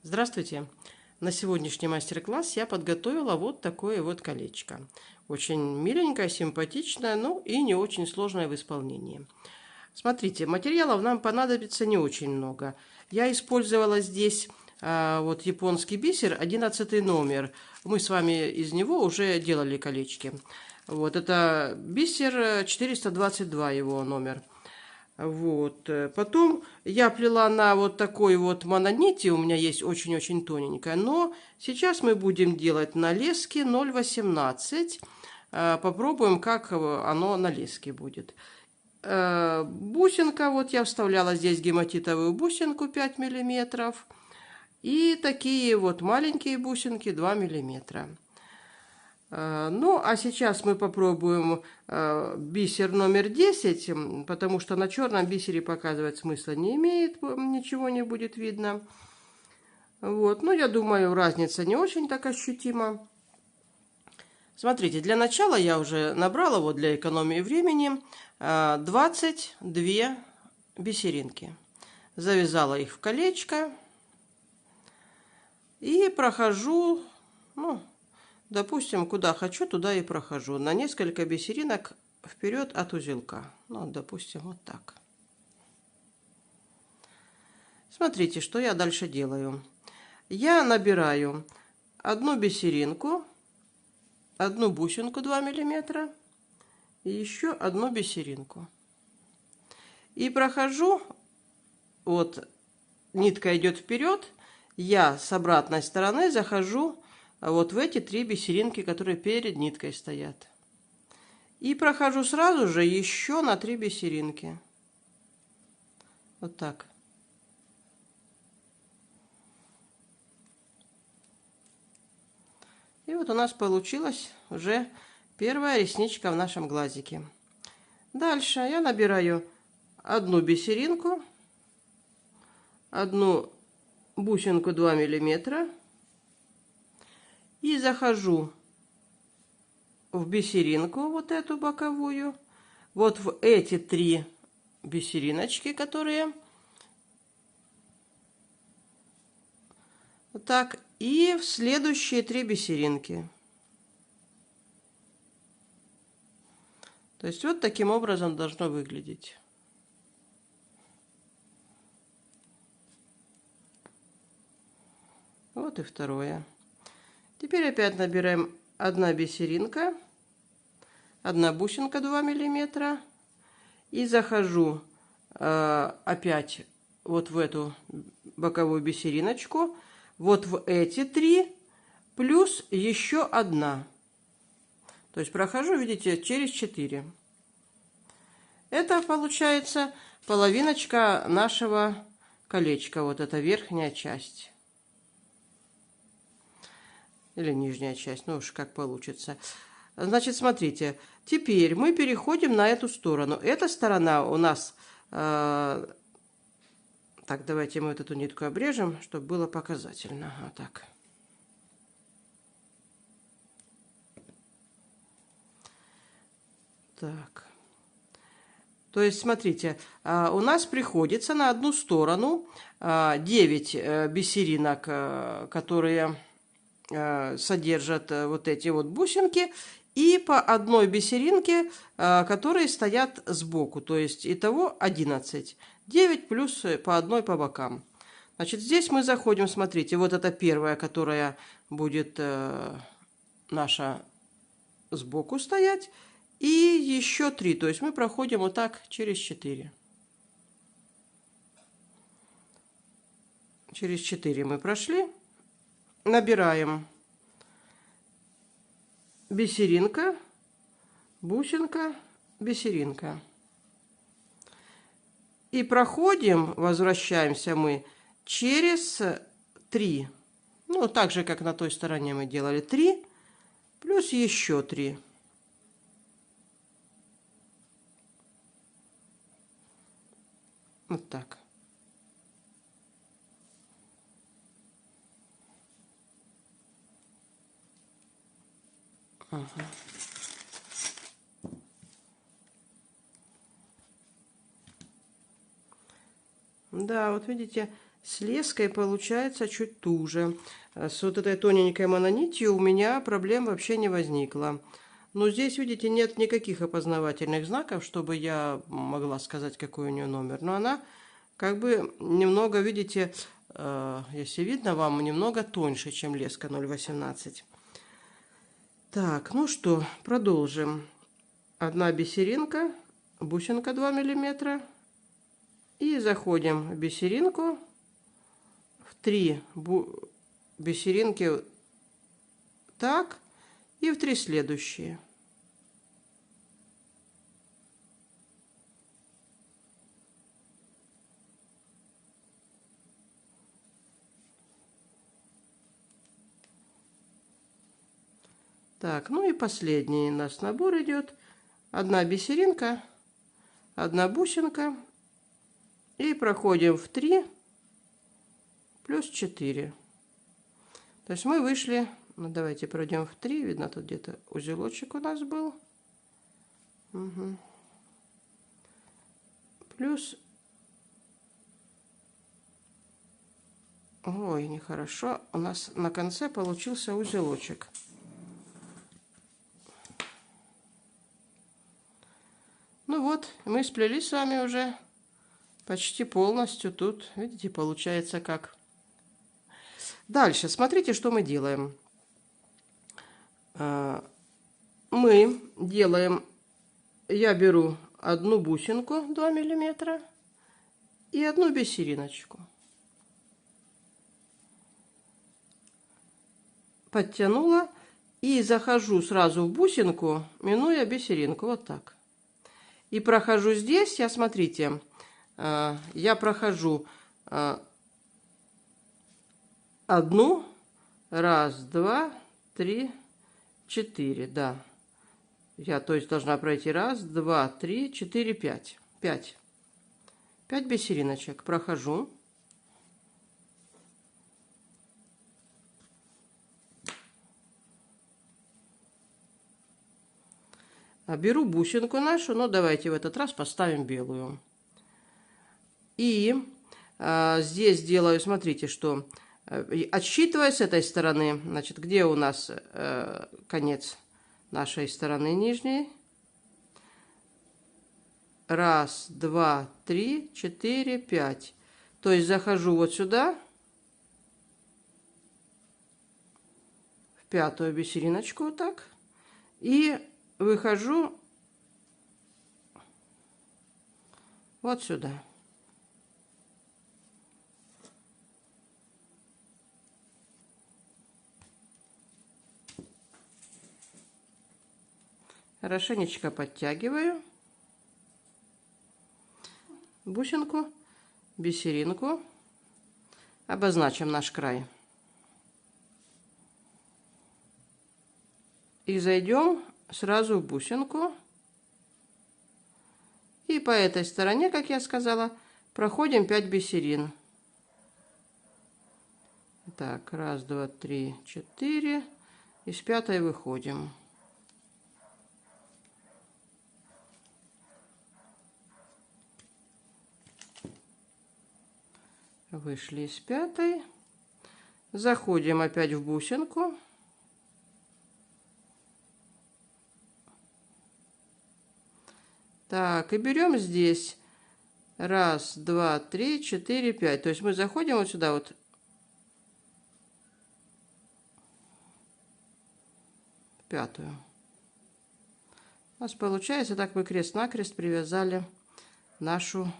Здравствуйте! На сегодняшний мастер-класс я подготовила вот такое вот колечко. Очень миленькое, симпатичное, ну и не очень сложное в исполнении. Смотрите, материалов нам понадобится не очень много. Я использовала здесь вот японский бисер, 11 номер. Мы с вами из него уже делали колечки. Вот это бисер 422 его номер. Вот. Потом я плела на вот такой вот мононити, у меня есть очень-очень тоненькая, но сейчас мы будем делать на леске 0,18. Попробуем, как оно на леске будет. Бусинка, вот я вставляла здесь гематитовую бусинку 5 миллиметров. И такие вот маленькие бусинки 2 миллиметра. Ну, а сейчас мы попробуем бисер номер 10, потому что на черном бисере показывать смысла не имеет, ничего не будет видно. Вот, ну, я думаю, разница не очень так ощутима. Смотрите, для начала я уже набрала, вот для экономии времени, 22 бисеринки. Завязала их в колечко и прохожу, ну, допустим, куда хочу, туда и прохожу. На несколько бисеринок вперед от узелка. Ну, допустим, вот так. Смотрите, что я дальше делаю. Я набираю одну бисеринку, одну бусинку 2 миллиметра и еще одну бисеринку. И прохожу, вот нитка идет вперед, я с обратной стороны захожу вот в эти 3 бисеринки, которые перед ниткой стоят. И прохожу сразу же еще на 3 бисеринки. Вот так. И вот у нас получилась уже первая ресничка в нашем глазике. Дальше я набираю одну бисеринку, одну бусинку 2 миллиметра и захожу в бисеринку, вот эту боковую, вот в эти 3 бисериночки, которые вот так, и в следующие 3 бисеринки. То есть вот таким образом должно выглядеть. Вот и второе. Теперь опять набираем одна бисеринка, одна бусинка 2 миллиметра и захожу опять вот в эту боковую бисериночку, вот в эти 3 плюс еще одна. То есть прохожу, видите, через 4. Это получается половиночка нашего колечка, вот эта верхняя часть. Или нижняя часть, ну уж как получится. Значит, смотрите, теперь мы переходим на эту сторону. Эта сторона у нас... так, давайте мы вот эту нитку обрежем, чтобы было показательно. Вот так. Так. То есть, смотрите, у нас приходится на одну сторону 9 бисеринок, которые содержат вот эти вот бусинки, и по одной бисеринке, которые стоят сбоку. То есть, итого 11. 9 плюс по одной по бокам. Значит, здесь мы заходим, смотрите, вот это первая, которая будет наша сбоку стоять. И еще 3, то есть мы проходим вот так через 4. Через 4 мы прошли. Набираем бисеринка, бусинка, бисеринка. И проходим, возвращаемся мы через 3. Ну, так же, как на той стороне мы делали 3, плюс еще 3. Вот так. Ага. Да, вот видите, С леской получается чуть туже. С вот этой тоненькой мононитью у меня проблем вообще не возникло. Но здесь, видите, нет никаких опознавательных знаков, чтобы я могла сказать, какой у нее номер. Но она как бы немного, видите, если видно вам, немного тоньше, чем леска 0,18. Так, ну что, продолжим. Одна бисеринка, бусинка 2 миллиметра. И заходим в бисеринку. В 3 бисеринки так. И в 3 следующие. Так, ну и последний у нас набор идет. Одна бисеринка, одна бусинка. И проходим в 3 плюс 4. То есть мы вышли, ну давайте пройдем в 3. Видно, тут где-то узелочек у нас был. Угу. Плюс... Ой, нехорошо. У нас на конце получился узелочек. Ну вот, мы сплели с вами уже почти полностью. Тут, видите, получается как. Дальше, смотрите, что мы делаем. Мы делаем, я беру одну бусинку 2 миллиметра и одну бисериночку. Подтянула и захожу сразу в бусинку, минуя бисеринку, вот так. И прохожу здесь, смотрите, я прохожу одну, раз, два, три, 4, да. Я, то есть, должна пройти раз, два, три, 4, 5. 5 бисериночек прохожу. Беру бусинку нашу, но давайте в этот раз поставим белую. И здесь делаю, смотрите, что отсчитывая с этой стороны, значит, где у нас конец нашей стороны нижней. Раз, два, три, 4, 5. То есть захожу вот сюда, в 5-ю бисериночку вот так, и выхожу вот сюда. Хорошенечко подтягиваю бусинку, бисеринку, обозначим наш край. И зайдем сразу в бусинку. И по этой стороне, как я сказала, проходим 5 бисерин. Так, раз, два, три, 4. И с 5-й выходим. Вышли из 5-й. Заходим опять в бусинку. Так, и берем здесь раз, два, три, 4, 5. То есть мы заходим вот сюда вот. В 5-ю. У нас получается, так мы крест-накрест привязали нашу...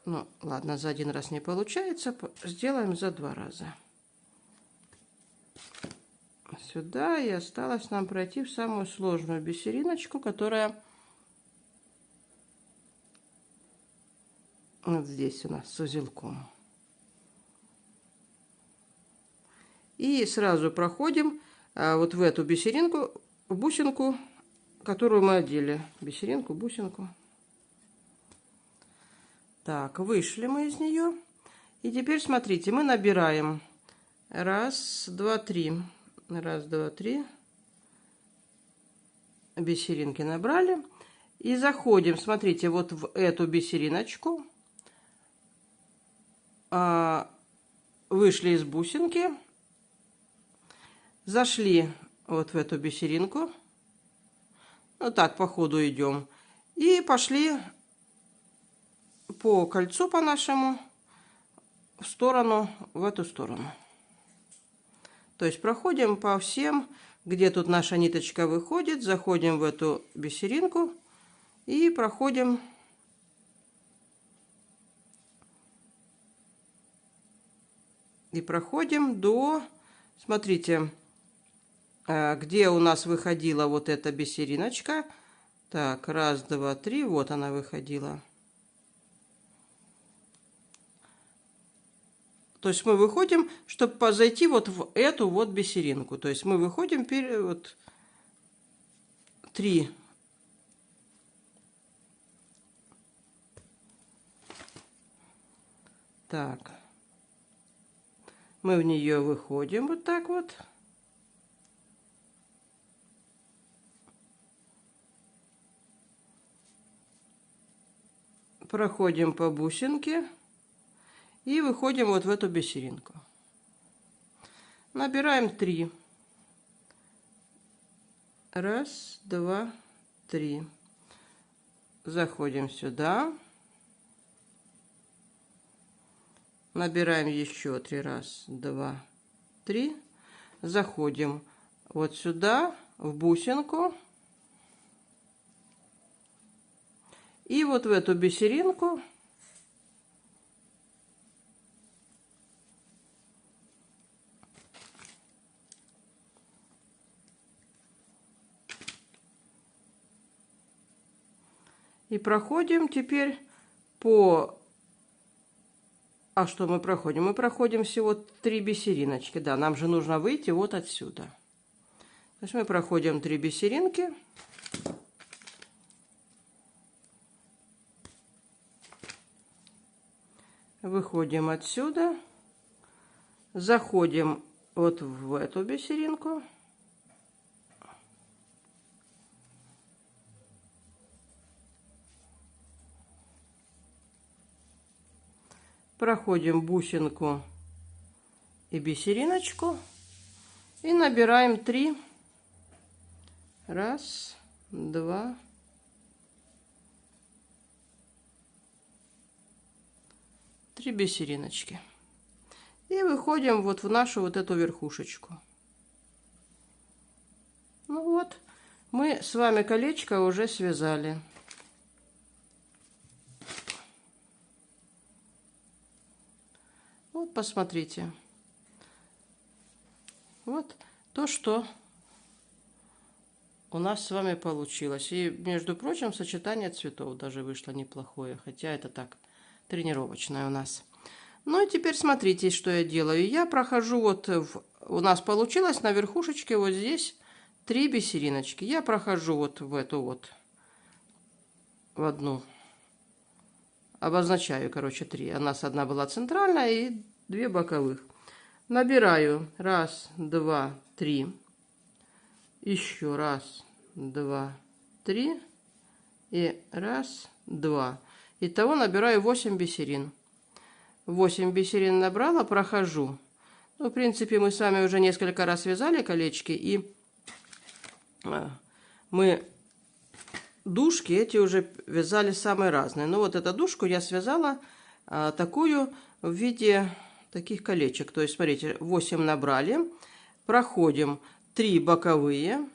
Ну, ладно, за один раз не получается. Сделаем за 2 раза. Сюда, и осталось нам пройти в самую сложную бисериночку, которая вот здесь у нас с узелком. И сразу проходим вот в эту бисеринку, в бусинку, которую мы одели. Бисеринку, бусинку. Так, вышли мы из нее. И теперь смотрите, мы набираем раз, два, три. Раз, два, три. Бисеринки набрали. И заходим, смотрите, вот в эту бисериночку. вышли из бусинки, зашли вот в эту бисеринку, вот так по ходу идем, и пошли по кольцу по нашему в сторону, в эту сторону. То есть проходим по всем, где тут наша ниточка выходит, заходим в эту бисеринку и проходим до, смотрите, где у нас выходила вот эта бисериночка. Так, раз, два, три, вот она выходила. То есть мы выходим, чтобы зайти вот в эту вот бисеринку. То есть мы выходим вот 3. Так. Мы в нее выходим вот так вот. Проходим по бусинке и выходим вот в эту бисеринку. Набираем 3. Раз, два, 3. Заходим сюда. Набираем еще 3. Раз, два, 3. Заходим вот сюда, в бусинку. И вот в эту бисеринку и проходим теперь по... А что мы проходим? Мы проходим всего 3 бисериночки. Да, нам же нужно выйти вот отсюда. То есть мы проходим 3 бисеринки. Выходим отсюда. Заходим вот в эту бисеринку. Проходим бусинку и бисериночку. И набираем 3. Раз, два, 3 бисериночки. И выходим вот в нашу вот эту верхушечку. Ну вот, мы с вами колечко уже связали. Вот, посмотрите. Вот то, что у нас с вами получилось. И, между прочим, сочетание цветов даже вышло неплохое. Хотя это так, тренировочное у нас. Ну и теперь смотрите, что я делаю. Я прохожу вот, у нас получилось на верхушечке вот здесь 3 бисериночки. Я прохожу вот в эту вот, в одну. Обозначаю, короче, 3. У нас одна была центральная и 2 боковых. Набираю 1, 2, 3. Еще 1, 2, 3. И 1, 2. Итого набираю 8 бисерин. 8 бисерин набрала, прохожу. Ну, в принципе, мы с вами уже несколько раз вязали колечки, и мы дужки эти уже вязали самые разные. Но вот эту дужку я связала такую в виде таких колечек. То есть, смотрите, 8 набрали, проходим 3 боковые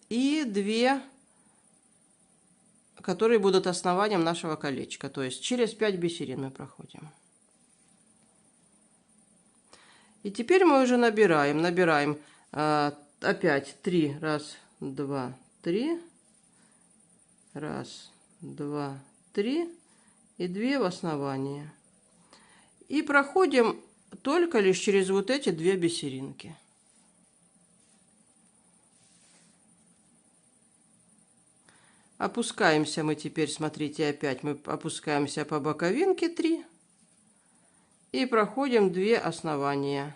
и 2, которые будут основанием нашего колечка. То есть через 5 бисерин мы проходим. И теперь мы уже набираем опять 3, 1, 2, 3, 1, 2, 3 и 2 в основании. И проходим только лишь через вот эти 2 бисеринки. Опускаемся мы теперь, смотрите, опять мы опускаемся по боковинке 3 и проходим 2 основания.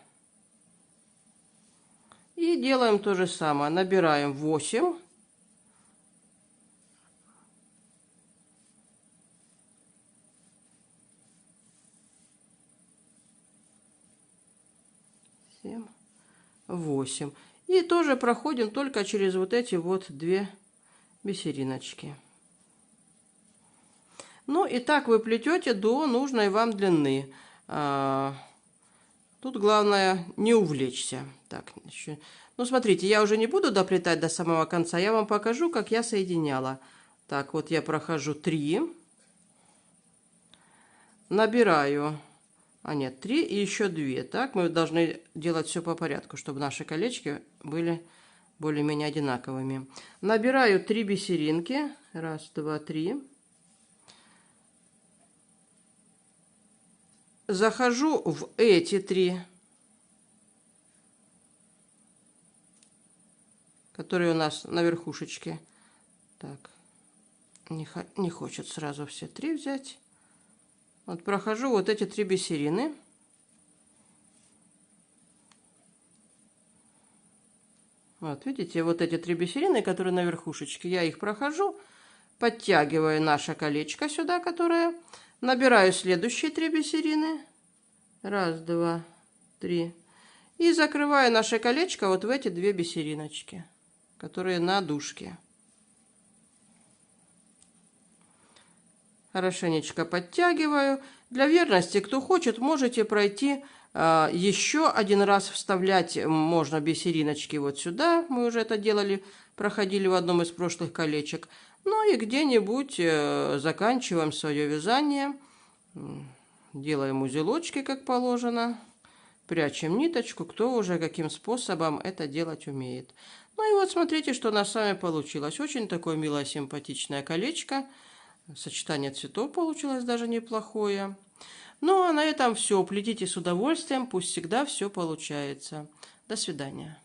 И делаем то же самое. Набираем 8. 7, 8. И тоже проходим только через вот эти вот 2 бисериночки. Ну и так вы плетете до нужной вам длины. Тут главное не увлечься. Так, еще. Ну, смотрите, я уже не буду доплетать до самого конца. Я вам покажу, как я соединяла. Так, вот я прохожу 3. Набираю. А нет, 3 и еще 2. Так, мы должны делать все по порядку, чтобы наши колечки были более-менее одинаковыми. Набираю 3 бисеринки. 1, 2, 3. Захожу в эти 3, которые у нас на верхушечке. Так, не хочет сразу все 3 взять. Вот прохожу вот эти 3 бисерины. Вот, видите, вот эти 3 бисерины, которые на верхушечке, я их прохожу, подтягиваю наше колечко сюда, которое, набираю следующие 3 бисерины. 1, 2, 3. И закрываю наше колечко вот в эти 2 бисериночки, которые на дужке. Хорошенечко подтягиваю. Для верности, кто хочет, можете пройти еще один раз, вставлять можно бисериночки вот сюда. Мы уже это делали, проходили в одном из прошлых колечек. Ну и где-нибудь заканчиваем свое вязание. Делаем узелочки, как положено. Прячем ниточку, кто уже каким способом это делать умеет. Ну и вот смотрите, что у нас с вами получилось. Очень такое милое, симпатичное колечко. Сочетание цветов получилось даже неплохое. Ну а на этом все. Плетите с удовольствием, пусть всегда все получается. До свидания.